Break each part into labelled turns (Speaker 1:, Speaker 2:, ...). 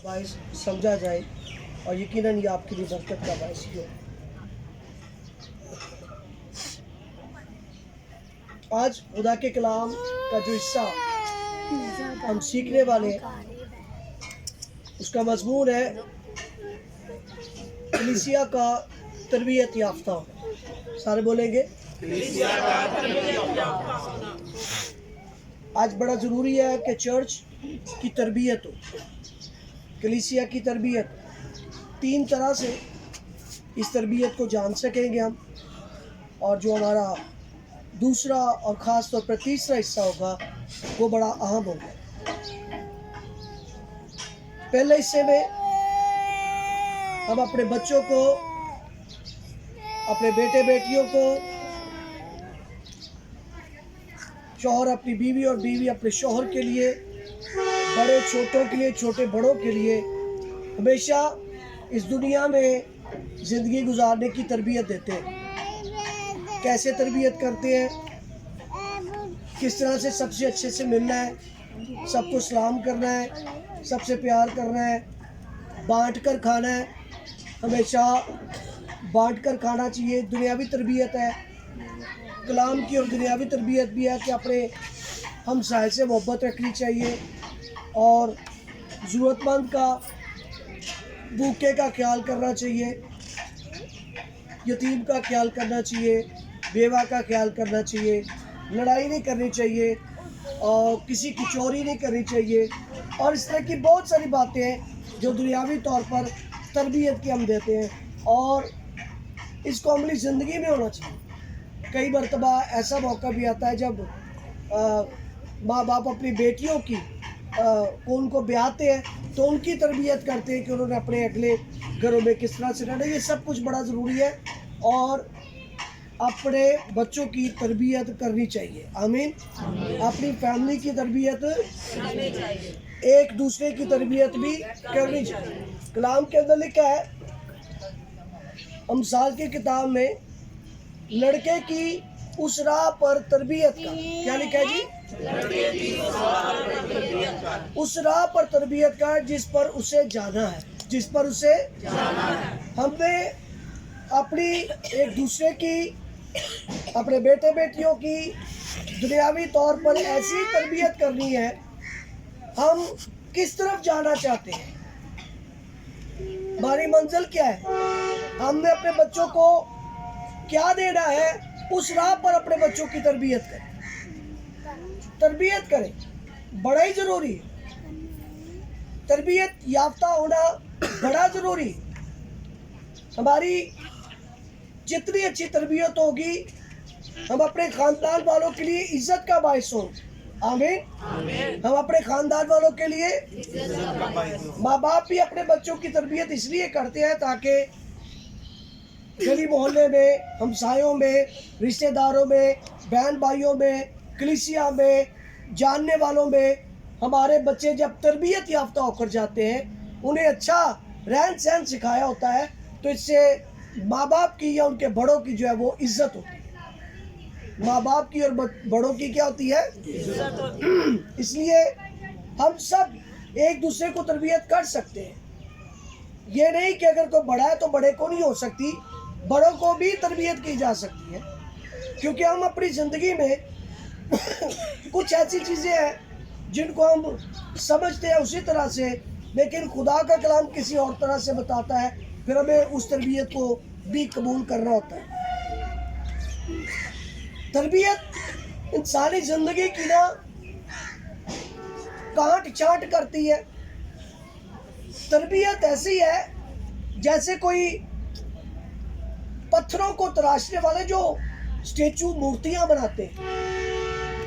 Speaker 1: باعث سمجھا جائے اور یقیناً یہ آپ کے لیے برکت کا باعث ہی ہو۔ آج خدا کے کلام کا جو حصہ ہم سیکھنے والے ہیں اس کا مضمون ہے کلیسیا کا تربیت یافتہ ہونا۔ سارے بولیں گے آج بڑا ضروری ہے کہ چرچ کی تربیت ہو، کلیسیا کی تربیت۔ تین طرح سے اس تربیت کو جان سکیں گے ہم، اور جو ہمارا دوسرا اور خاص طور پر تیسرا حصہ ہوگا وہ بڑا اہم ہوگا۔ پہلے حصے میں ہم اپنے بچوں کو، اپنے بیٹے بیٹیوں کو، شوہر اپنی بیوی اور بیوی اپنے شوہر کے لیے، بڑے چھوٹوں کے لیے، چھوٹے بڑوں کے لیے ہمیشہ اس دنیا میں زندگی گزارنے کی تربیت دیتے ہیں۔ کیسے تربیت کرتے ہیں؟ کس طرح سے سب سے اچھے سے ملنا ہے، سب کو سلام کرنا ہے، سب سے پیار کرنا ہے، بانٹ کر کھانا ہے، ہمیشہ بانٹ کر کھانا چاہیے۔ دنیاوی تربیت ہے، کلام کی اور دنیاوی تربیت بھی ہے کہ اپنے ہمسائے سے محبت رکھنی چاہیے اور ضرورت مند کا، بھوکے کا خیال کرنا چاہیے، یتیم کا خیال کرنا چاہیے، بیوہ کا خیال کرنا چاہیے، لڑائی نہیں کرنی چاہیے اور کسی کی چوری نہیں کرنی چاہیے، اور اس طرح کی بہت ساری باتیں ہیں جو دنیاوی طور پر تربیت کی ہم دیتے ہیں، اور اس کو عملی زندگی میں ہونا چاہیے۔ کئی مرتبہ ایسا موقع بھی آتا ہے جب ماں باپ اپنی بیٹیوں کی کو ان کو بیاہتے ہیں تو ان کی تربیت کرتے ہیں کہ انہوں نے اپنے اگلے گھروں میں کس طرح سے رہنا۔ یہ سب کچھ بڑا ضروری ہے اور اپنے بچوں کی تربیت کرنی چاہیے۔ آمین۔ اپنی فیملی کی تربیت کرنی چاہیے، ایک دوسرے کی تربیت بھی کرنی چاہیے۔ کلام کے اندر لکھا ہے امثال کی کتاب میں، لڑکے کی اس راہ پر تربیت کا، کیا لکھا ہے جی؟ اس راہ پر تربیت کا جس پر اسے جانا ہے، جس پر اسے جانا ہے۔ ہم نے اپنی ایک دوسرے کی، اپنے بیٹے بیٹیوں کی دنیاوی طور پر ایسی تربیت کرنی ہے، ہم کس طرف جانا چاہتے ہیں، ہماری منزل کیا ہے، ہم نے اپنے بچوں کو کیا دینا ہے، اس راہ پر اپنے بچوں کی تربیت کریں، تربیت کریں، بڑا ہی ضروری ہے۔ تربیت یافتہ ہونا بڑا ضروری ہے۔ ہماری جتنی اچھی تربیت ہوگی ہم اپنے خاندان والوں کے لیے عزت کا باعث ہوں۔ آمین۔ ہم اپنے خاندان والوں کے لیے، ماں باپ بھی اپنے بچوں کی تربیت اس لیے کرتے ہیں تاکہ گلی محلے میں، ہمسایوں میں، رشتہ داروں میں، بہن بھائیوں میں، کلیسیا میں، جاننے والوں میں ہمارے بچے جب تربیت یافتہ ہو کر جاتے ہیں، انہیں اچھا رہن سہن سکھایا ہوتا ہے تو اس سے ماں باپ کی یا ان کے بڑوں کی جو ہے وہ عزت ہوتی ہے۔ ماں باپ کی اور بڑوں کی کیا ہوتی ہے؟ عزت ہوتی ہے۔ اس لیے ہم سب ایک دوسرے کو تربیت کر سکتے ہیں۔ یہ نہیں کہ اگر کوئی بڑا ہے تو بڑے کو نہیں ہو سکتی، بڑوں کو بھی تربیت کی جا سکتی ہے، کیونکہ ہم اپنی زندگی میں کچھ ایسی چیزیں ہیں جن کو ہم سمجھتے ہیں اسی طرح سے، لیکن خدا کا کلام کسی اور طرح سے بتاتا ہے، پھر ہمیں اس تربیت کو بھی قبول کرنا ہوتا ہے۔ تربیت انسانی زندگی کی نا کانٹ چانٹ کرتی ہے۔ تربیت ایسی ہے جیسے کوئی پتھروں کو تراشنے والے جو اسٹیچو، مورتیاں بناتے ہیں۔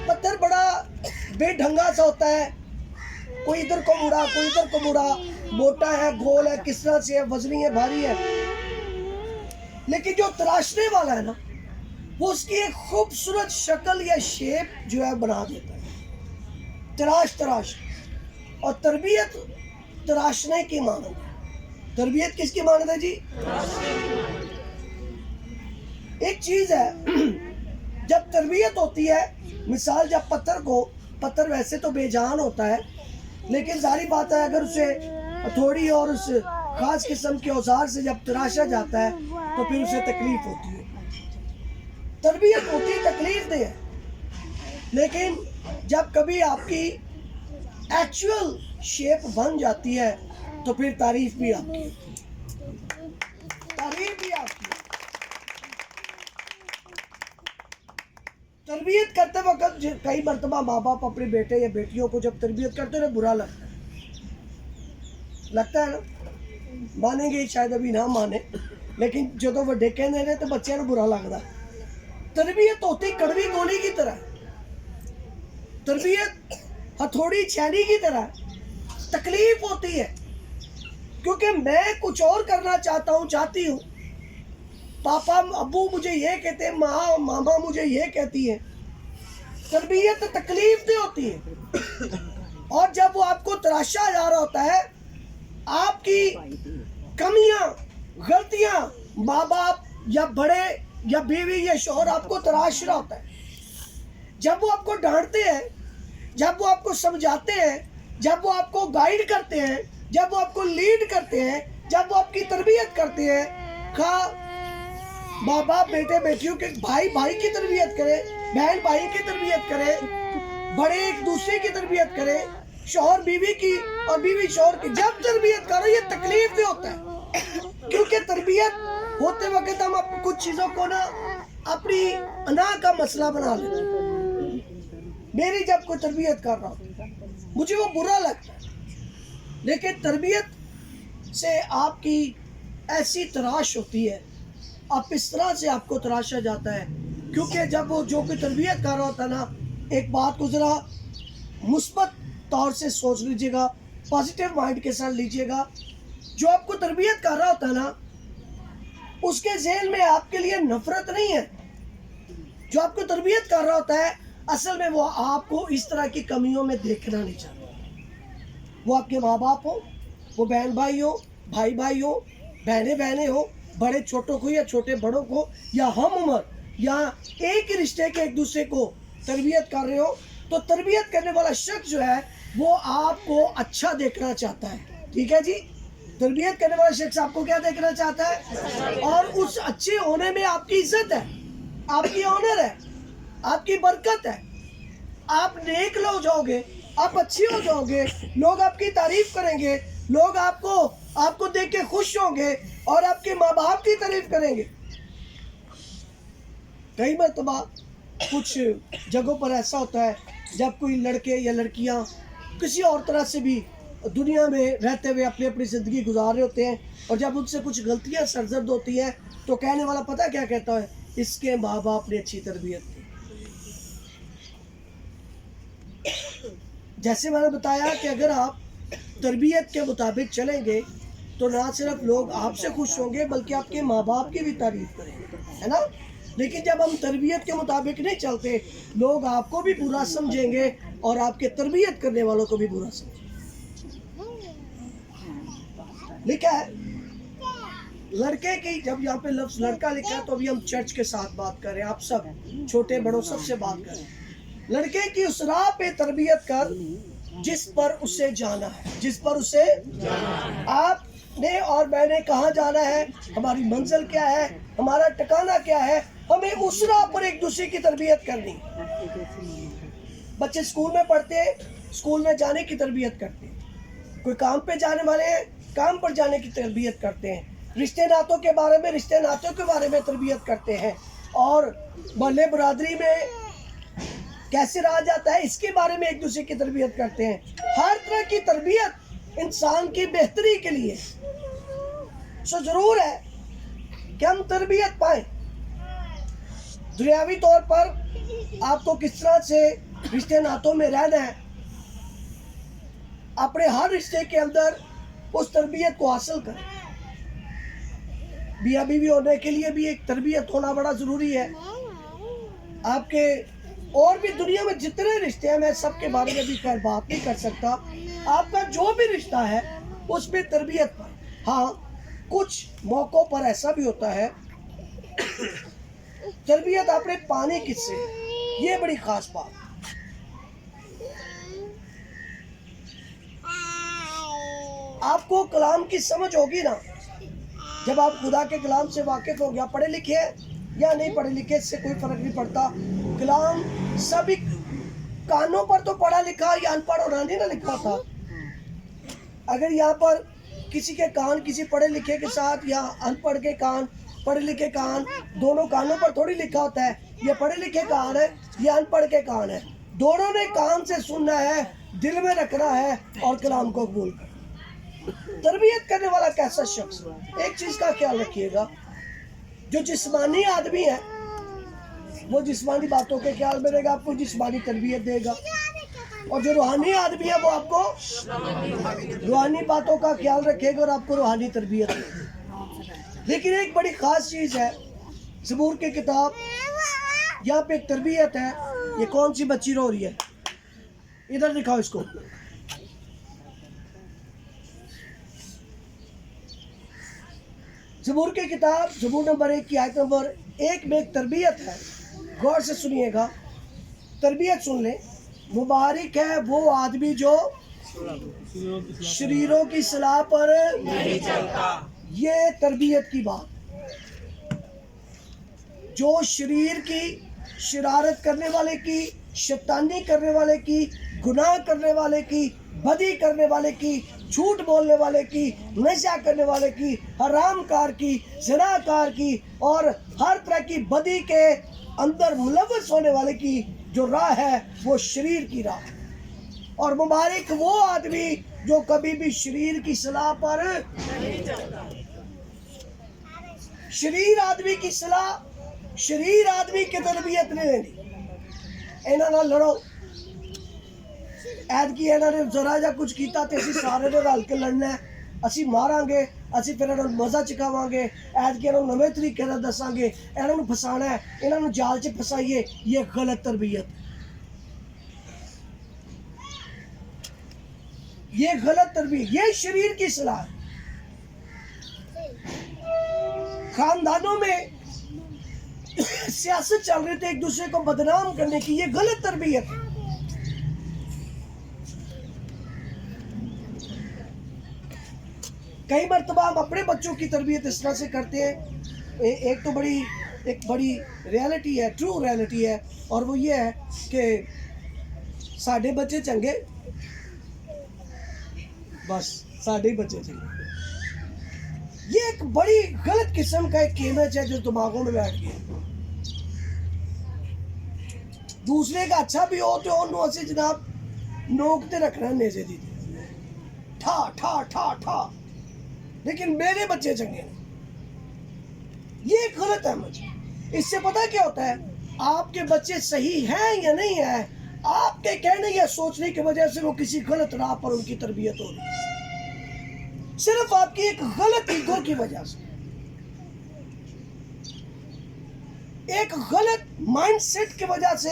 Speaker 1: پتھر بڑا بے ڈھنگا سا ہوتا ہے، کوئی ادھر کو مڑا، کوئی ادھر کو مڑا، موٹا ہے، گول ہے، کس طرح سے ہے، وزنی ہے، بھاری ہے، لیکن جو تراشنے والا ہے نا وہ اس کی ایک خوبصورت شکل یا شیپ جو ہے بنا دیتا ہے، تراش۔ اور تربیت تراشنے کی مانند ہے۔ تربیت کس کی مانند ہے جی؟ ایک چیز ہے جب تربیت ہوتی ہے، مثال جب پتھر ویسے تو بے جان ہوتا ہے، لیکن ظاہری بات ہے اگر اسے ہتھوڑی اور اس خاص قسم کے اوزار سے جب تراشا جاتا ہے تو پھر اسے تکلیف ہوتی ہے. تربیت ہوتی تکلیف دہ ہے، لیکن جب کبھی آپ کی ایکچوئل شیپ بن جاتی ہے تو پھر تعریف بھی آپ کی، تعریف بھی آپ کی. تربیت کرتے وقت کئی مرتبہ ماں باپ اپنے بیٹے یا بیٹیوں کو جب تربیت کرتے ہیں برا لگتا ہے نا. مانیں گے شاید ابھی نہ مانے، لیکن جب وہ ڈیکے نہیں رہے تو بچے کو برا لگتا. تربیت ہوتی کڑوی گولی کی طرح، تربیت ہتھوڑی چھینی کی طرح. تکلیف ہوتی ہے کیونکہ میں کچھ اور کرنا چاہتی ہوں. پاپا ابو مجھے یہ کہتے ہیں، ماں ماما مجھے یہ کہتی ہے. تربیت تکلیف دہ ہوتی ہے، اور جب وہ آپ کو تراشا جا رہا ہوتا ہے، آپ کی کمیاں غلطیاں ماں باپ یا بڑے یا بیوی یا شوہر آپ کو تراش رہا ہوتا ہے، جب وہ آپ کو ڈانٹتے ہیں، جب وہ آپ کو سمجھاتے ہیں، جب وہ آپ کو گائیڈ کرتے ہیں، جب وہ آپ کو لیڈ کرتے ہیں، جب وہ آپ کی تربیت کرتے ہیں، ماں باپ بیٹے بیٹیوں کے، بھائی بھائی کی تربیت کرے، بہن بھائی کی تربیت کرے، بڑے ایک دوسرے کی تربیت کرے، شوہر بیوی کی اور بیوی شوہر کی جب تربیت کرو، یہ تکلیف دہ ہوتا ہے. کیونکہ تربیت ہوتے وقت ہم کچھ چیزوں کو نا اپنی انا کا مسئلہ بنا لیتے ہیں. میری جب کوئی تربیت کر رہا ہوں مجھے وہ برا لگتا ہے، لیکن تربیت سے آپ کی ایسی تراش ہوتی ہے، آپ اس طرح سے آپ کو تراشا جاتا ہے. کیونکہ جب وہ جو کوئی تربیت کر رہا ہوتا ہے نا، ایک بات کو ذرا مثبت طور سے سوچ لیجیے گا، پازیٹیو مائنڈ کے ساتھ لیجیے گا. جو آپ کو تربیت کر رہا ہوتا ہے نا، اس کے ذہن میں آپ کے لیے نفرت نہیں ہے. جو آپ کو تربیت کر رہا ہوتا ہے اصل میں وہ آپ کو اس طرح کی کمیوں میں دیکھنا نہیں چاہتا. وہ آپ کے ماں باپ ہو، وہ بہن بھائی ہو، بھائی بھائی ہو، بہنیں بہنیں ہو، بڑے چھوٹوں کو یا چھوٹے بڑوں کو، یا ہم عمر یا ایک ہی رشتے کے ایک دوسرے کو تربیت کر رہے ہو، تو تربیت کرنے والا شخص جو ہے وہ آپ کو اچھا دیکھنا چاہتا ہے. ٹھیک ہے جی، تربیت کرنے والا شخص آپ کو کیا دیکھنا چاہتا ہے؟ اور اس اچھے ہونے میں آپ کی عزت ہے، آپ کی آنر ہے، آپ کی برکت ہے. آپ نیک لو جاؤ گے، آپ اچھی ہو جاؤ گے، لوگ آپ کی تعریف کریں گے، لوگ آپ کو دیکھ کے خوش ہوں گے اور آپ کے ماں باپ کی تعریف کریں گے. کئی مرتبہ کچھ جگہوں پر ایسا ہوتا ہے جب کوئی لڑکے یا لڑکیاں کسی اور طرح سے بھی دنیا میں رہتے ہوئے اپنی اپنی زندگی گزار رہے ہوتے ہیں، اور جب ان سے کچھ غلطیاں سرزد ہوتی ہیں تو کہنے والا پتہ کیا کہتا ہے؟ اس کے ماں باپ نے اچھی تربیت کی. جیسے میں نے بتایا کہ اگر آپ تربیت کے مطابق چلیں گے تو نہ صرف لوگ آپ سے خوش ہوں گے بلکہ آپ کے ماں باپ کی بھی تعریف کریں گے، ہے نا. لیکن جب ہم تربیت کے مطابق نہیں چلتے، لوگ آپ کو بھی برا سمجھیں گے اور آپ کے تربیت کرنے والوں کو بھی برا سمجھیں گے. لکھا ہے لڑکے کی، جب یہاں پہ لفظ لڑکا لکھا ہے تو ابھی ہم چرچ کے ساتھ بات کر رہے ہیں، آپ سب چھوٹے بڑوں سب سے بات کر رہے ہیں. لڑکے کی اس راہ پہ تربیت کر جس پر اسے جانا ہے، جس پر اسے آپ نے اور میں نے کہاں جانا ہے، ہماری منزل کیا ہے، ہمارا ٹھکانہ کیا ہے، ہمیں اس راہ پر ایک دوسرے کی تربیت کرنی. بچے اسکول میں پڑھتے ہیں، اسکول میں جانے کی تربیت کرتے ہیں. کوئی کام پہ جانے والے ہیں، کام پر جانے کی تربیت کرتے ہیں. رشتے ناتوں کے بارے میں، رشتے ناتوں کے بارے میں تربیت کرتے ہیں. اور محلے برادری میں کیسے رہا جاتا ہے اس کے بارے میں ایک دوسرے کی تربیت کرتے ہیں. ہر طرح کی تربیت انسان کی بہتری کے لیے. ضرور ہے کہ ہم تربیت پائیں. دنیاوی طور پر آپ کو کس طرح سے رشتے ناتوں میں رہنا ہے، اپنے ہر رشتے کے اندر اس تربیت کو حاصل کریں. میاں بیوی ہونے کے لیے بھی ایک تربیت ہونا بڑا ضروری ہے. آپ کے اور بھی دنیا میں جتنے رشتے ہیں، میں سب کے بارے میں بھی خیر بات نہیں کر سکتا. آپ کا جو بھی رشتہ ہے اس میں تربیت پائیں. ہاں کچھ موقعوں پر ایسا بھی ہوتا ہے تربیت آپ نے پانی کس سے ہے، یہ بڑی خاص بات ہے. آپ کو کلام کی سمجھ ہوگی نا، جب آپ خدا کے کلام سے واقف ہو گیا، پڑھے لکھے یا نہیں پڑھے لکھے اس سے کوئی فرق نہیں پڑتا، کلام سبھی کانوں پر تو پڑھا لکھا یا ان پڑھ ہونا نہیں نہ لکھا تھا۔ اگر یہاں پر کسی کے کان کسی پڑھے لکھے کے ساتھ یا ان پڑھ کے کان، پڑھے لکھے کان، دونوں کانوں پر تھوڑی لکھا ہوتا ہے یہ پڑھے لکھے کان ہے یا ان پڑھ کے کان ہے، دونوں نے کان سے سننا ہے، دل میں رکھنا ہے اور کلام کو قبول کرنا۔ تربیت کرنے والا کیسا شخص؟ ایک چیز کا خیال رکھیے گا، جو جسمانی آدمی ہے وہ جسمانی باتوں کے خیال میں رہے گا، آپ کو جسمانی تربیت دے گا، اور جو روحانی آدمی ہے وہ آپ کو روحانی باتوں کا خیال رکھے گا اور آپ کو روحانی تربیت دے گا۔ لیکن ایک بڑی خاص چیز ہے زبور کی کتاب، یہاں پہ ایک تربیت ہے۔ یہ کون سی بچی رو رہی ہے؟ ادھر دکھاؤ اس کو۔ زبور کی کتاب زبور نمبر 1 کی آیت نمبر 1 میں ایک تربیت ہے، غور سے سنیے گا، تربیت سن لیں۔ مبارک ہے وہ آدمی جو شریروں کی صلاح پر نہیں چلتا، یہ تربیت کی بات، جو شریر کی، شرارت کرنے والے کی، شیطانی کرنے والے کی، گناہ کرنے والے کی، بدی کرنے والے کی، جھوٹ بولنے والے کی، نشہ کرنے والے کی، حرام کار کی، زنا کار کی اور ہر طرح کی بدی کے اندر ملوث ہونے والے کی جو راہ ہے وہ شریر کی راہ ہے۔ اور مبارک وہ آدمی جو کبھی بھی شریر کی صلاح پر نہیں چلتا۔ شریر آدمی کی صلاح، شریر آدمی کی تربیت نہیں لینی۔ اینا نہ لڑو، اید کی اینا نے ذرا جا کچھ کیتا تے اسی سارے نے رل کے لڑنا ہے، اسی ماراں گے، اسی پھر انہوں مزہ چکاواں گے، اید کی انہوں نوے طریقے نہ دساں گے، انہوں پھسانا ہے، انہوں جال چ پھسائیے، یہ غلط تربیت ہے، یہ غلط تربیت، یہ شریر کی صلاح ہے۔ خاندانوں میں سیاست چل رہی تھی ایک دوسرے کو بدنام کرنے کی، یہ غلط تربیت ہے۔ کئی مرتبہ ہم اپنے بچوں کی تربیت اس طرح سے کرتے ہیں، ایک بڑی ریالٹی ہے، ٹرو ریالٹی ہے، اور وہ یہ ہے کہ ساڈے بچے چنگے، بس ساڈے بچے چنگے۔ یہ ایک بڑی غلط قسم کا ایک امیج ہے جو دماغوں میں بیٹھ گیا۔ دوسرے کا اچھا بھی ہو تو انہوں سے جناب نوکتے رکھنا نیزے دی ٹھا ٹھا ٹھا ٹھا، لیکن میرے بچے چنگے ہیں، یہ ایک غلط امیج ہے۔ اس سے پتہ کیا ہوتا ہے؟ آپ کے بچے صحیح ہیں یا نہیں ہیں، آپ کے کہنے یا سوچنے کی وجہ سے وہ کسی غلط راہ پر ان کی تربیت ہو رہی ہے، صرف آپ کی ایک غلط ایگو کی وجہ سے، ایک غلط مائنڈ سیٹ کی وجہ سے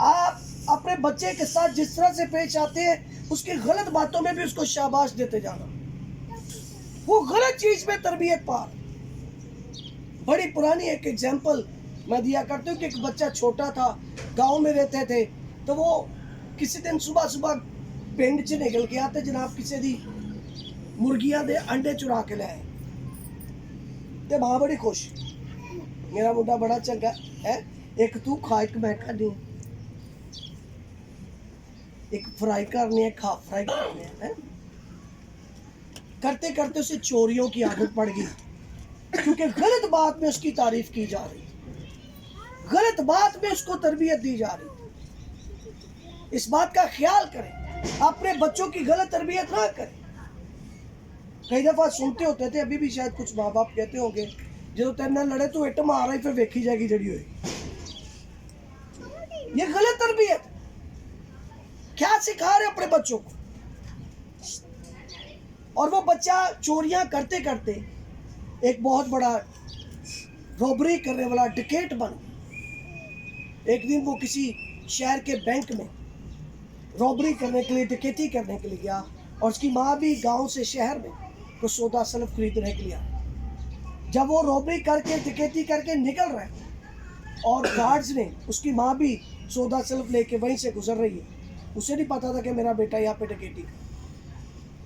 Speaker 1: آپ اپنے بچے کے ساتھ جس طرح سے پیش آتے ہیں اس کی غلط باتوں میں بھی اس کو شاباش دیتے جانا، وہ غلط چیز میں تربیت پا رہا۔ بڑی پرانی ایک ایگزامپل میں دیا کرتا ہوں کہ ایک بچہ چھوٹا تھا، گاؤں میں رہتے تھے، تو وہ کسی دن صبح پنڈ چ نکل کے آتے جناب، کسی دی مرغیاں دے انڈے چرا کے لائے، تے ماں بڑی خوش، میرا منڈا بڑا چنگا ہے، ایک تو کھا ایک میں کھانی، ایک فرائی کرنی ہے، کھا فرائی کرنی ہے۔ کرتے کرتے اسے چوریوں کی عادت پڑ گئی، کیونکہ غلط بات میں اس کی تعریف کی جا رہی تھی، غلط بات میں اس کو تربیت دی جا رہی تھی۔ اس بات کا خیال کریں، اپنے بچوں کی غلط تربیت نہ کریں۔ کئی دفعہ سنتے ہوتے تھے، ابھی بھی شاید کچھ ماں باپ کہتے ہوں گے، جو تیرے نہ لڑے تو اٹ مار رہی، پھر ویکھی جائے گی جڑی ہوئی۔ یہ غلط تربیت، کیا سکھا رہے اپنے بچوں کو؟ اور وہ بچہ چوریاں کرتے کرتے ایک بہت بڑا روبری کرنے والا ڈکیٹ بن گیا۔ ایک دن وہ کسی شہر کے بینک میں روبری کرنے کے لیے، ڈکیتی کرنے کے لیے گیا، اور اس کی ماں بھی گاؤں سے شہر میں کچھ سودا سلف خریدنے کے لیے آئی۔ جب وہ روبری کر کے، ڈکیتی کر کے نکل رہے اور گارڈز نے، اس کی ماں بھی سودا سلف لے کے وہیں سے گزر رہی ہے، اسے نہیں پتا تھا کہ میرا بیٹا یہاں پہ ڈکیتی کر،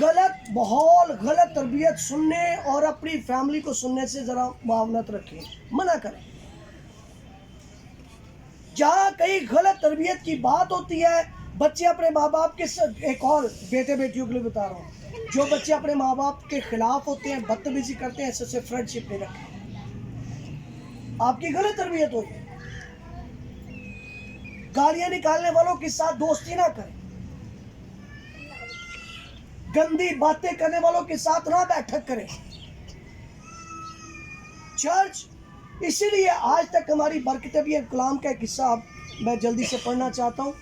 Speaker 1: غلط ماحول غلط تربیت سننے اور اپنی فیملی کو سننے سے ذرا معاونت رکھیں، منع کریں. جہاں کئی غلط تربیت کی بات ہوتی ہے بچے اپنے ماں باپ کے ساتھ، ایک اور بیٹے بیٹیوں کے لیے بتا رہا ہوں، جو بچے اپنے ماں باپ کے خلاف ہوتے ہیں، بدتمیزی کرتے ہیں، ایسے سے فرینڈ شپ نہیں رکھیں. آپ کی غلط تربیت ہوئی. گالیاں نکالنے والوں کے ساتھ دوستی نہ کریں. گندی باتیں کرنے والوں کے ساتھ نہ بیٹھک کریں. چرچ اسی لیے آج تک ہماری برکتیں بھی، کلام کا ایک حصہ میں جلدی سے پڑھنا چاہتا ہوں.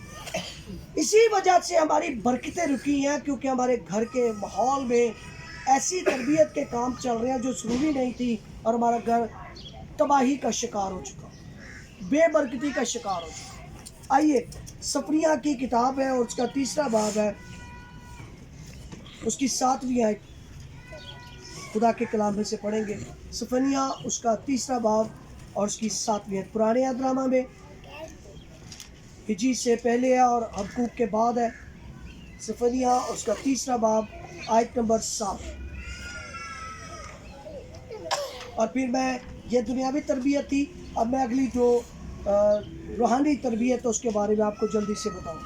Speaker 1: اسی وجہ سے ہماری برکتیں رکی ہیں کیونکہ ہمارے گھر کے ماحول میں ایسی تربیت کے کام چل رہے ہیں جو ضروری نہیں تھی، اور ہمارا گھر تباہی کا شکار ہو چکا، بے برکتی کا شکار ہو چکا. آئیے صفنیہ کی کتاب ہے اور اس کا 3 باب ہے، اس کی 7ویں آیت خدا کے کلام میں سے پڑھیں گے. صفنیہ اس کا 3 باب اور اس کی 7ویں آیت پرانے عہد نامہ میں ہجری سے پہلے ہے اور حبقوق کے بعد ہے. صفنیہ اس کا 3 باب آیت نمبر 7. اور پھر میں، یہ دنیاوی تربیت تھی، اب میں اگلی جو روحانی تربیت ہے اس کے بارے میں آپ کو جلدی سے بتاؤں.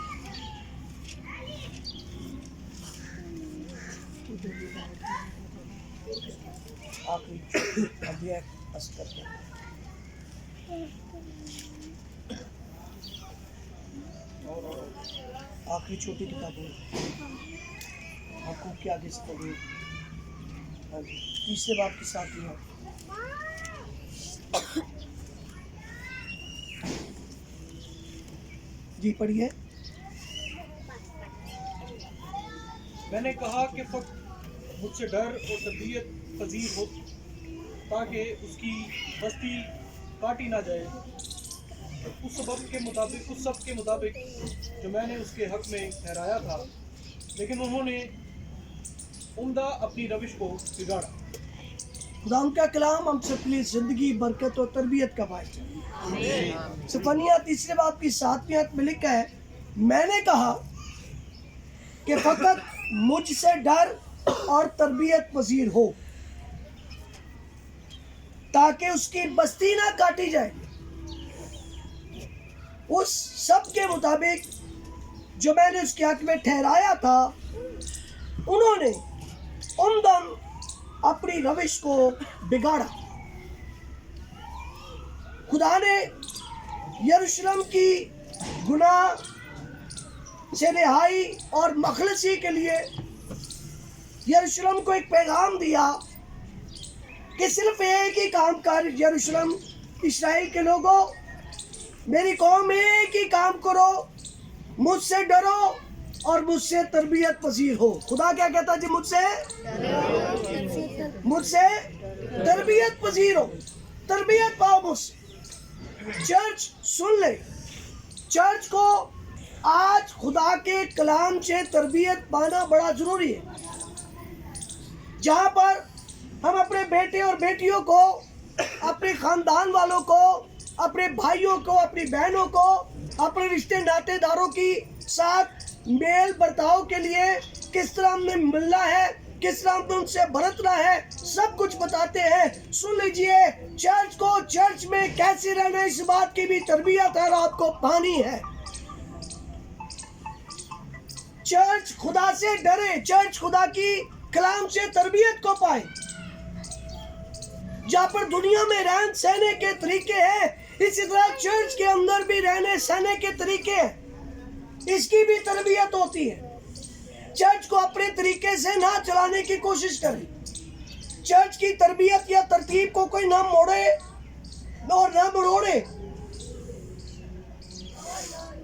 Speaker 1: آخری چھوٹی کتاب آپ کو کیا آگے سے پڑھی. 3 باب کی 7ویں ہے. جی پڑھیے.
Speaker 2: میں نے کہا کہ فقط مجھ سے ڈر اور تربیت پذیر ہو تاکہ اس کی بستی کاٹی نہ جائے، اس سب کے مطابق جو میں نے اس کے حق میں ٹھہرایا تھا، لیکن انہوں نے عمدہ اپنی روش کو بگاڑا.
Speaker 1: خدا ان کا کلام ہم سب کے لیے زندگی، برکت اور تربیت کا باعث ہے. صفنیہ 3 باب کی 7ویں آیت میں لکھا ہے، میں نے کہا کہ فقط مجھ سے ڈر اور تربیت پذیر ہو تاکہ اس کی بستی نہ کاٹی جائے، اس سب کے مطابق جو میں نے اس کے حق میں ٹھہرایا تھا. انہوں نے عمدن اپنی روش کو بگاڑا. خدا نے یروشلم کی گناہ سے رہائی اور مخلصی کے لیے یروشلم کو ایک پیغام دیا کہ صرف ایک ہی کام کر یروشلم، اسرائیل کے لوگوں، میری قوم، ایک ہی کام کرو، مجھ سے ڈرو اور مجھ سے تربیت پذیر ہو. خدا کیا کہتا جی؟ مجھ سے تربیت پذیر ہو، تربیت پاؤ مجھ سے. چرچ سن لے، چرچ کو آج خدا کے کلام سے تربیت پانا بڑا ضروری ہے. جہاں پر ہم اپنے بیٹے اور بیٹیوں کو، اپنے خاندان والوں کو، اپنے بھائیوں کو، اپنی بہنوں کو، اپنے رشتے ناطے داروں کی ساتھ میل برتاؤ کے لیے کس طرح ہم نے ملنا ہے، کس طرح ہم نے ان سے برتنا ہے، سب کچھ بتاتے ہیں. سن لیجئے، چرچ کو چرچ میں کیسے رہنا ہے اس بات کی بھی تربیت ہے اور آپ کو پانی ہے. چرچ خدا سے ڈرے، چرچ خدا کی کلام سے تربیت کو پائے. جہاں پر دنیا میں رہن سہنے کے طریقے ہیں، اسی طرح چرچ کے اندر بھی رہنے سہنے کے طریقے ہیں، اس کی بھی تربیت ہوتی ہے. چرچ کو اپنے طریقے سے نہ چلانے کی کوشش کریں. چرچ کی تربیت یا ترتیب کو کوئی نہ موڑے اور نہ مروڑے.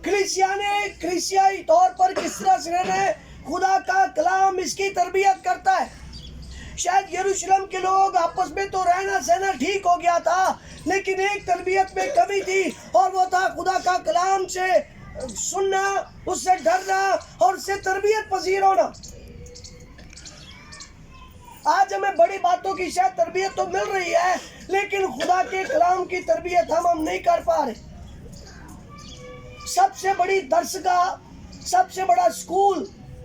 Speaker 1: کلیسیائی طور پر کس طرح سے رہنا ہے، خدا کا کلام اس کی تربیت کرتا ہے. شاید یروشلم کے لوگ آپس میں تو رہنا سہنا ٹھیک ہو گیا تھا، لیکن ایک تربیت میں کمی تھی، اور وہ تھا خدا کا کلام سے سننا، اس سے ڈرنا اور اس سے تربیت پذیر ہونا. آج ہمیں بڑی باتوں کی شاید تربیت تو مل رہی ہے، لیکن خدا کے کلام کی تربیت ہم نہیں کر پا رہے. سب سے بڑی درسگاہ، سب سے بڑا اسکول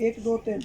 Speaker 1: 1 2 3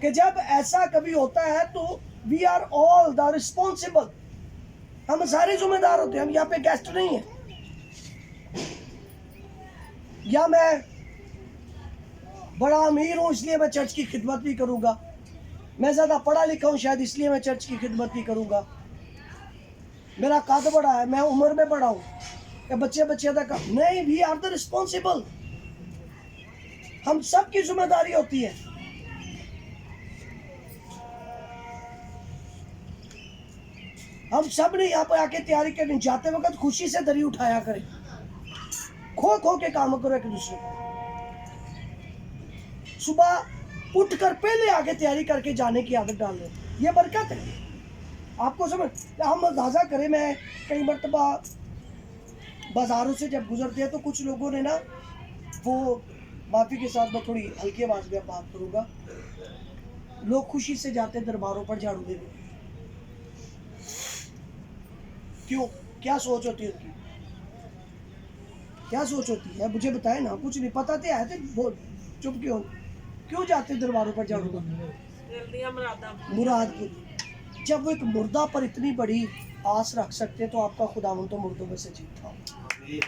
Speaker 1: کہ جب ایسا کبھی ہوتا ہے تو we are all the responsible, ہم سارے ذمہ دار ہوتے ہیں. ہم یہاں پہ گیسٹ نہیں ہیں. یا میں بڑا امیر ہوں اس لیے میں چرچ کی خدمت نہیں کروں گا، میں زیادہ پڑھا لکھا ہوں شاید اس لیے میں چرچ کی خدمت نہیں کروں گا، میرا قد بڑا ہے، میں عمر میں بڑا ہوں، کہ بچے تک نہیں. وی آر دا ریسپانسبل، ہم سب کی ذمہ داری ہوتی ہے. ہم سب نے یہاں پہ آ کے تیاری کرنی، جاتے وقت خوشی سے دری اٹھایا کریں، کھو کے کام کرو ایک دوسرے کو. صبح اٹھ کر پہلے آگے تیاری کر کے جانے کی عادت ڈال دیں، یہ برکت ہے. آپ کو سمجھ، ہم اندازہ کریں، میں کئی مرتبہ بازاروں سے جب گزرتے ہیں تو کچھ لوگوں نے نا، وہ معافی کے ساتھ میں تھوڑی ہلکی آواز میں بات کروں گا، لوگ خوشی سے جاتے ہیں درباروں پر جھاڑو دینے. کیوں؟ کیا سوچ ہوتی ہے ان کی؟ کیا سوچ ہوتی ہے؟ مجھے بتائیں نا. کچھ نہیں پتا تھے، آئے تھے چپ کیوں جاتے درباروں پر جھاڑو دینے؟ مراد کی. جب وہ ایک مردہ پر اتنی بڑی آس رکھ سکتے تو آپ کا خداوند تو مردوں میں سے جیتا ہو. یہ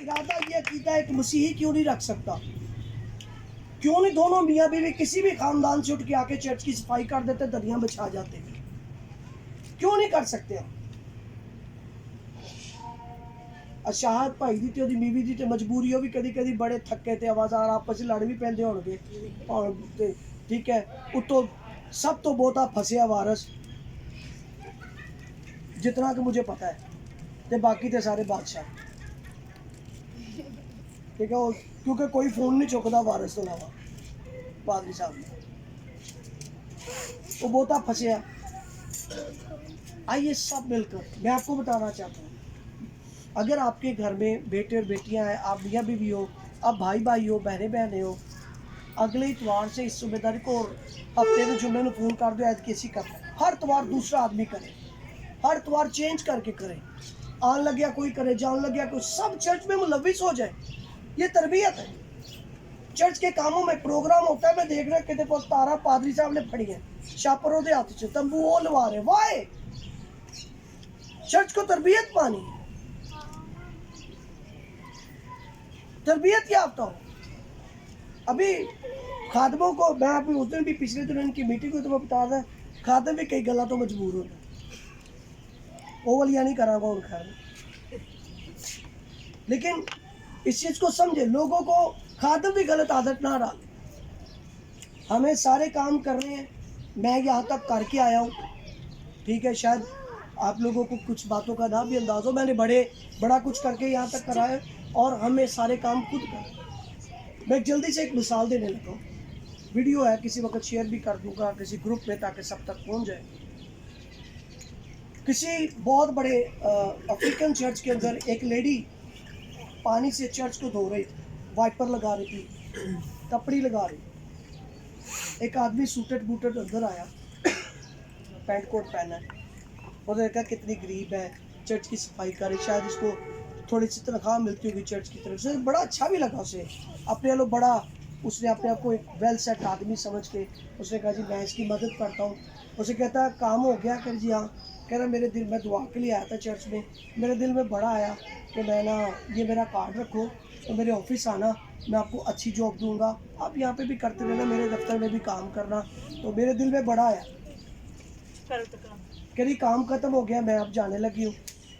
Speaker 1: ارادہ، یہ عقیدہ ایک مسیحی کیوں نہیں رکھ سکتا؟ کیوں نہیں دونوں میاں بیوی کسی بھی خاندان سے اٹھ کے آ کے چرچ کی صفائی کر دیتے، دریاں بچھا جاتے؟ کیوں نہیں کر سکتے ہم؟ شاہد بھائی دی تے اودی بیوی دی تے مجبوری ہو بھی کدی بڑے تھکے تے آوازار آپس لڑ بھی پیندے ہون گے، اور ٹھیک ہے اتو سب تو بہتا پھسیا وارث جتنا کہ مجھے پتا ہے، تے باقی تے سارے بادشاہ. ٹھیک ہے، کیونکہ کوئی فون نہیں چکتا وارث تو علاوہ پادری صاحب نے، وہ بہتا پھسیا. آئیے سب مل کر، میں آپ کو بتانا چاہتا ہوں، اگر آپ کے گھر میں بیٹے اور بیٹیاں ہیں، آپ میاں بیوی ہو، آپ بھائی ہو، بہنیں ہو، اگلے اتوار سے اس ذمہ داری کو ہفتے میں جمعے میں فون کر دو. ایت کیسی کرنا ہے، ہر اتوار دوسرا آدمی کرے، ہر اتوار چینج کر کے کرے. آن لگیا کوئی کرے، جان لگیا کوئی، سب چرچ میں ملوث ہو جائے. یہ تربیت ہے. چرچ کے کاموں میں پروگرام ہوتا ہے، میں دیکھ رہا کہ دیکھو تارا پادری صاحب نے پھڑی ہے، شاپروں دے ہاتھ سے تمبو وہ لوا رہے. وائے چرچ کو تربیت پانی ہے، تربیت یافتہ ہو. ابھی خادموں کو میں ابھی اس دن بھی پچھلے دن ان کی میٹنگ کو تو میں بتا رہا، خادم بھی کئی گلا تو مجبور ہونا، وہ والی نہیں کرا گا ان خیر. لیکن اس چیز کو سمجھے، لوگوں کو خادم بھی غلط عادت نہ ڈالے. ہمیں سارے کام کرنے ہیں. میں یہاں تک کر کے آیا ہوں، ٹھیک ہے، شاید آپ لوگوں کو کچھ باتوں کا نہ بھی انداز ہو، میں نے بڑا کچھ کر کے یہاں تک کرایا، اور ہمیں سارے کام خود کریں. میں جلدی سے ایک مثال دینے لگا ہوں، ویڈیو ہے، کسی وقت شیئر بھی کر دوں گا کسی گروپ میں تاکہ سب تک پہنچ جائے. کسی بہت بڑے افریقن چرچ کے اندر ایک لیڈی پانی سے چرچ کو دھو رہی تھی، وائپر لگا رہی تھی، کپڑی لگا رہی. ایک آدمی سوٹڈ بوٹڈ اندر آیا، پینٹ کوٹ پہنا ہے، اور نے کہا کتنی غریب ہے، چرچ کی صفائی کرے، شاید اس کو تھوڑی سی تنخواہ ملتی ہوگی چرچ کی طرف سے. بڑا اچھا بھی لگا اسے، اپنے لوگ بڑا، اس نے اپنے آپ کو ایک ویل سیٹ آدمی سمجھ کے اس نے کہا جی میں اس کی مدد کرتا ہوں. اسے کہتا ہے کام ہو گیا؟ کہ جی ہاں. کہہ رہا میرے دل میں دعا کے لیے آیا تھا چرچ میں، میرے دل میں بڑا آیا کہ میں نا یہ میرا کارڈ رکھو تو میرے آفس آنا، میں آپ کو اچھی جاب دوں گا، آپ یہاں پہ بھی کرتے رہنا، میرے دفتر میں بھی کام کرنا. تو میرے دل میں بڑا آیا. کہہ رہی کام ختم ہو گیا، میں اب جانے لگی ہوں.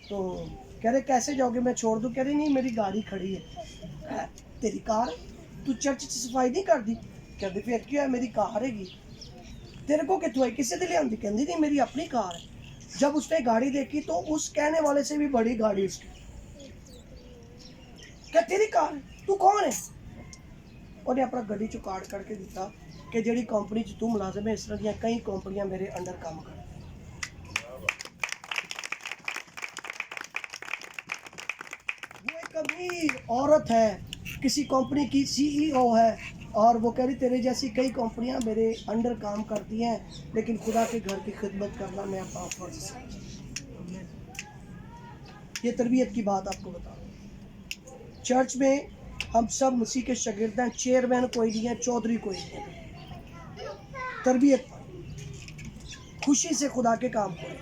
Speaker 1: تو کہہ رہے کیسے جاؤ گے؟ میں چھوڑ دوں؟ کہہ رہی نہیں میری گاڑی کھڑی ہے. تیری کار؟ تو چرچ کی صفائی نہیں کر دی؟ کہہ دی پھر کیا ہے، میری کار ہے گی. تیرے کو کتوں ہے، کسے دلے آندی؟ کہہ دی نہیں میری اپنی کار ہے. جب اس نے گاڑی دیکھی تو اس کہنے والے سے بھی بڑی گاڑی اس کی. کہ تیری کار ہے، تو کون ہے؟ انہیں اپنا گڈی چو کارڈ کر کے دیتا کہ جڑی کمپنی چ تو ملازم ہے، اس طرح دیا کئی کمپنیاں میرے انڈر کام کر. وہ ایک امیر عورت ہے، کسی کمپنی کی CEO ہے، اور وہ کہہ رہی تیرے جیسی کئی کمپنیاں میرے انڈر کام کرتی ہیں، لیکن خدا کے گھر کی خدمت کرنا میں اپنا فرض سمجھتی ہوں. یہ تربیت کی بات آپ کو بتا رہا ہوں. چرچ میں ہم سب مسیح کے شاگرد ہیں، چیئرمین کوئی نہیں ہے، چودھری کوئی نہیں ہے. تربیت خوشی سے خدا کے کام کریں.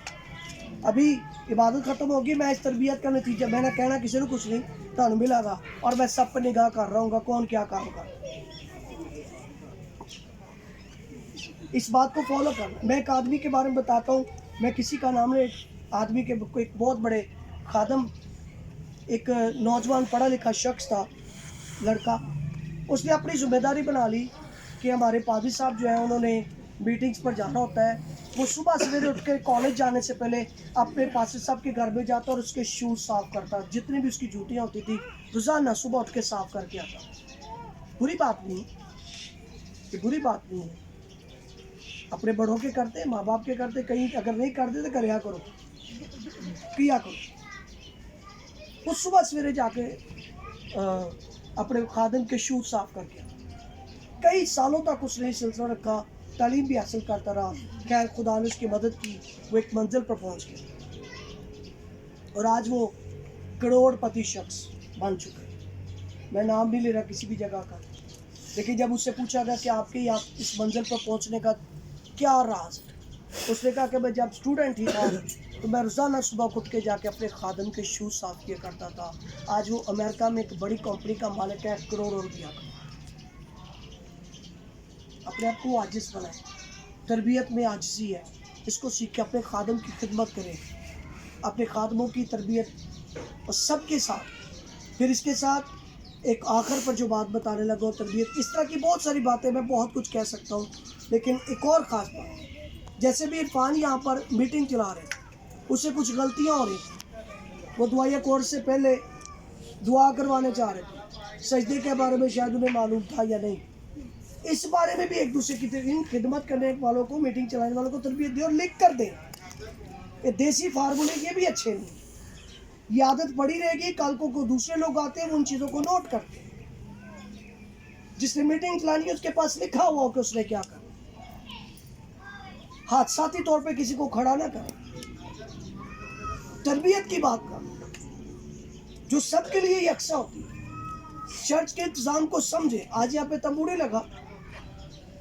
Speaker 1: ابھی عبادت ختم ہوگی، میں اس تربیت کا نتیجہ میں نے کہنا کسی نے کچھ نہیں تھانوں ملا گا، اور میں سب پہ نگاہ کر رہا ہوں گا کون کیا کام کر. اس بات کو فالو کرنا. میں ایک آدمی کے بارے میں بتاتا ہوں، میں کسی کا نام نہیں، ایک آدمی کے ایک بہت بڑے خادم، ایک نوجوان پڑھا لکھا شخص تھا، لڑکا. اس نے اپنی ذمہ داری بنا لی کہ ہمارے پادری صاحب جو ہیں انہوں نے میٹنگز پر جانا ہوتا ہے. وہ صبح سویرے اٹھ کے کالج جانے سے پہلے اپنے پادری صاحب کے گھر میں جاتا اور اس کے شوز صاف کرتا، جتنی بھی اس کی جوتیاں ہوتی تھی روزانہ صبح اٹھ کے صاف کر کے آتا. بری بات نہیں، یہ بری بات نہیں ہے. اپنے بڑوں کے کرتے، ماں باپ کے کرتے، کہیں اگر نہیں کرتے تو کریا کرو، کیا کرو. وہ صبح سویرے جا کے اپنے خادم کے شوز صاف کر کے کئی سالوں تک اس نے سلسلہ رکھا، تعلیم بھی حاصل کرتا رہا. خیر خدا نے اس کی مدد کی، وہ ایک منزل پر پہنچ گیا اور آج وہ کروڑ پتی شخص بن چکا ہے. میں نام نہیں لے رہا کسی بھی جگہ کا، لیکن جب اس سے پوچھا گیا کہ آپ کے اس منزل پر پہنچنے کا کیا راز ہے، اس نے کہا کہ میں جب اسٹوڈنٹ ہی تھا تو میں روزانہ صبح اٹھ کے جا کے اپنے خادم کے شوز صاف کیا کرتا تھا. آج وہ امریکہ میں ایک بڑی کمپنی کا مالک ہے، کروڑوں روپیہ کا. اپنے آپ کو عاجز بنائے. تربیت میں عاجزی ہے، اس کو سیکھے. اپنے خادم کی خدمت کریں، اپنے خادموں کی تربیت اور سب کے ساتھ. پھر اس کے ساتھ ایک آخر پر جو بات بتانے لگا تربیت، اس طرح کی بہت ساری باتیں میں بہت کچھ کہہ سکتا ہوں، لیکن ایک اور خاص بات، جیسے بھی عرفان یہاں پر میٹنگ چلا رہے ہیں، اس سے کچھ غلطیاں ہو رہی تھیں. وہ دعائیہ کورس سے پہلے دعا کروانے چاہ رہے تھے، سجدے کے بارے میں شاید انہیں معلوم تھا یا نہیں. اس بارے میں بھی ایک دوسرے کی خدمت کرنے والوں کو، میٹنگ چلانے والوں کو تربیت دیں اور لکھ کر دیں. یہ دیسی فارمولے یہ بھی اچھے نہیں. یہ عادت پڑی رہے گی، کل کو دوسرے لوگ آتے ہیں وہ ان چیزوں کو نوٹ کرتے ہیں. جس نے میٹنگ چلانی ہے اس کے پاس لکھا ہوا ہو کہ اس نے کیا کرنا. حادثاتی طور پہ کسی کو کھڑا نہ کریں. تربیت کی بات کا جو سب کے لیے یکساں ہوتی ہے. چرچ کے انتظام کو سمجھے. آج یہاں پہ تمبوڑے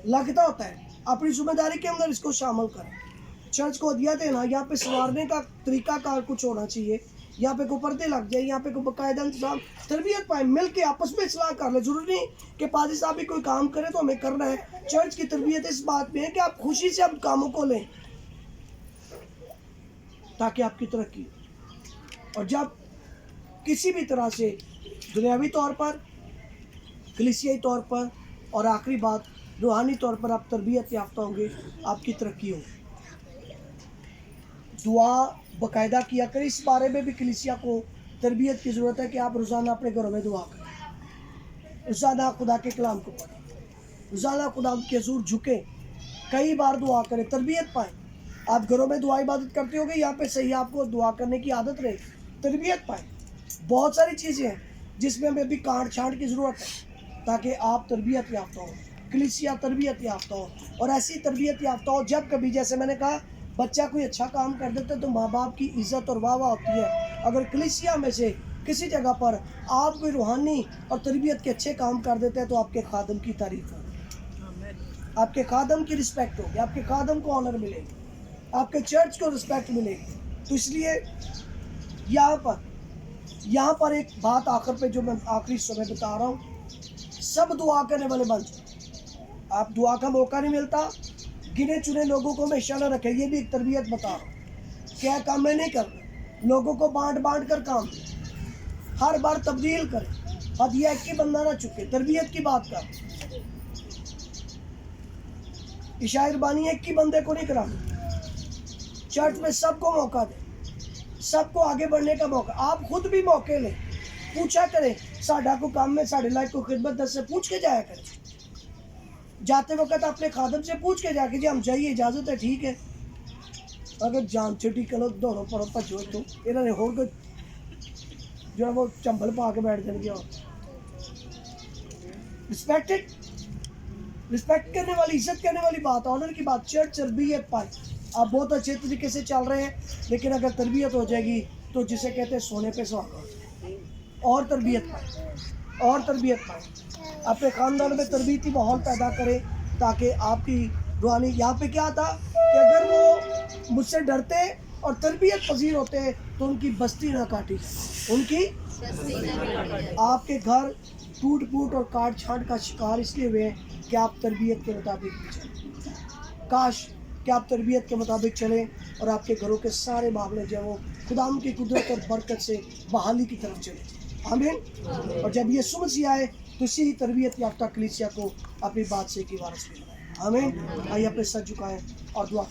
Speaker 1: لگتا ہوتا ہے، اپنی ذمہ داری کے اندر اس کو شامل کریں. چرچ کو ہدیہ دینا، یہاں پہ سنوارنے کا طریقہ کار کچھ ہونا چاہیے. یہاں پہ کوئی پردے لگ جائے، یہاں پہ کوئی باقاعدہ انتظام. تربیت پائیں، مل کے آپس میں اصلاح کر لیں. ضروری نہیں کہ پادری صاحب بھی کوئی کام کرے تو ہمیں کرنا ہے. چرچ کی تربیت اس بات میں ہے کہ آپ خوشی سے اب کاموں کو لیں تاکہ آپ کی ترقی ہو. اور جب کسی بھی طرح سے دنیاوی طور پر، کلیسیائی طور پر، اور آخری بات روحانی طور پر آپ تربیت یافتہ ہوں گے، آپ کی ترقی ہوگی. دعا باقاعدہ کیا کریں. اس بارے میں بھی کلیسیا کو تربیت کی ضرورت ہے کہ آپ روزانہ اپنے گھروں میں دعا کریں، روزانہ خدا کے کلام کو پڑھیں، روزانہ خدا کے حضور جھکیں، کئی بار دعا کریں. تربیت پائیں. آپ گھروں میں دعا عبادت کرتے ہو گے، یہاں پہ صحیح آپ کو دعا کرنے کی عادت رہے. تربیت پائیں. بہت ساری چیزیں ہیں جس میں ہمیں ابھی کانٹ چھانٹ کی ضرورت ہے تاکہ آپ تربیت یافتہ ہو، کلیسیا تربیت یافتہ ہو. اور ایسی تربیت یافتہ ہو جب کبھی، جیسے میں نے کہا، بچہ کوئی اچھا کام کر دیتا ہے تو ماں باپ کی عزت اور واہ واہ ہوتی ہے. اگر کلیسیا میں سے کسی جگہ پر آپ کوئی روحانی اور تربیت کے اچھے کام کر دیتے ہیں تو آپ کے خادم کی تعریف ہوگی، آپ کے خادم کی رسپیکٹ ہوگی، آپ کے خادم کو آنر ملے گی، آپ کے چرچ کو رسپیکٹ ملے گی. تو اس لیے یہاں پر ایک بات آخر پہ جو میں آخری سمے بتا رہا ہوں، سب دعا کرنے والے بن جائیں. آپ دعا کا موقع نہیں ملتا، گنے چنے لوگوں کو ہمیشہ نہ رکھیں. یہ بھی ایک تربیت بتا رہا ہوں. کیا کام میں نہیں کرنا، لوگوں کو بانٹ کر کام دیں، ہر بار تبدیل کریں. ہدیہ ایک ہی بندہ نہ چکے. تربیت کی بات کر، عشاء ربانی ایک ہی بندے کو نہیں کرانا. چرچ میں سب کو موقع دیں، سب کو آگے بڑھنے کا موقع. آپ خود بھی موقع لیں، پوچھا کریں ساڈا کو کام میں ساڈے لائق کو خدمت دس سے پوچھ کے جایا کریں. جاتے وقت اپنے خادم سے پوچھ کے جا کے جی ہم چاہیے، اجازت ہے، ٹھیک ہے. اگر جان چھٹی کرو دوڑو پڑو بھجو تو انہوں نے ہور کوئی جو ہے وہ چمبل پا کے بیٹھ جائیں گے. اور رسپیکٹ کرنے والی، عزت کرنے والی بات، آنر کی بات. چرچ تربیت پائے. آپ بہت اچھے طریقے سے چل رہے ہیں، لیکن اگر تربیت ہو جائے گی تو جسے کہتے ہیں سونے پہ سہاگا. اور تربیت پائے، اور تربیت پائیں, اپنے خاندان میں تربیتی ماحول پیدا کریں تاکہ آپ کی روحانی, یہاں پہ کیا تھا کہ اگر وہ مجھ سے ڈرتے اور تربیت پذیر ہوتے تو ان کی بستی نہ کاٹی جائے, ان کی آپ کے گھر ٹوٹ پھوٹ اور کاٹ چھانٹ کا شکار اس لیے ہوئے کہ آپ تربیت کے مطابق چلیں. کاش کہ آپ تربیت کے مطابق چلیں اور آپ کے گھروں کے سارے معاملے جو وہ خداوند کی قدرت اور برکت سے بحالی کی طرف چلیں. آمین. اور جب یہ سمجھ آئے تو اسی تربیت یافتہ کلیسیا کو اپنی بات سے کی وارث بھی بنائیں. آمین. آئیے اپنے سر جھکائیں اور دعا کریں.